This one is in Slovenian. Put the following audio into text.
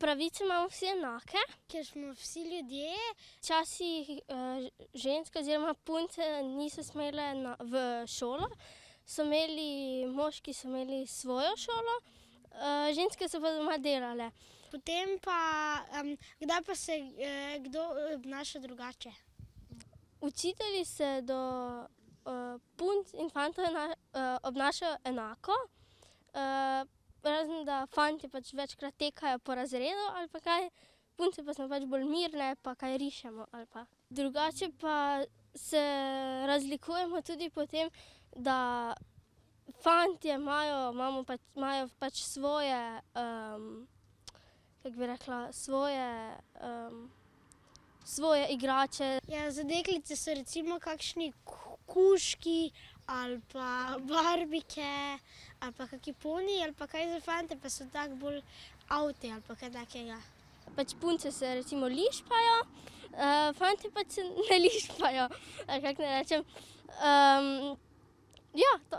pravice imamo vsi enake. Ker smo vsi ljudje. Včasih ženske oziroma punce niso smele v šolo, moški so imeli svojo šolo, ženske so pa doma delale. Potem pa, kdaj pa se kdo obnaša drugače? Učitelji se do punc in fantov obnašajo enako, razen da fantje pač večkrat tekajo po razredu ali pa kaj, punce pa smo pač bolj mirne pa kaj rišemo ali pa. Drugače pa se razlikujemo tudi po tem, da fantje imajo pač svoje, kako bi rekla, svoje igrače. Ja, za deklice so recimo kakšni kužki ali pa barbike ali pa kaki poniji ali pa kaj, za fante pa so tako bolj avti ali pa kaj takega. Pač punce se recimo lišpajo, fantje pač se ne lišpajo, ali kako naj rečem. Ja, to.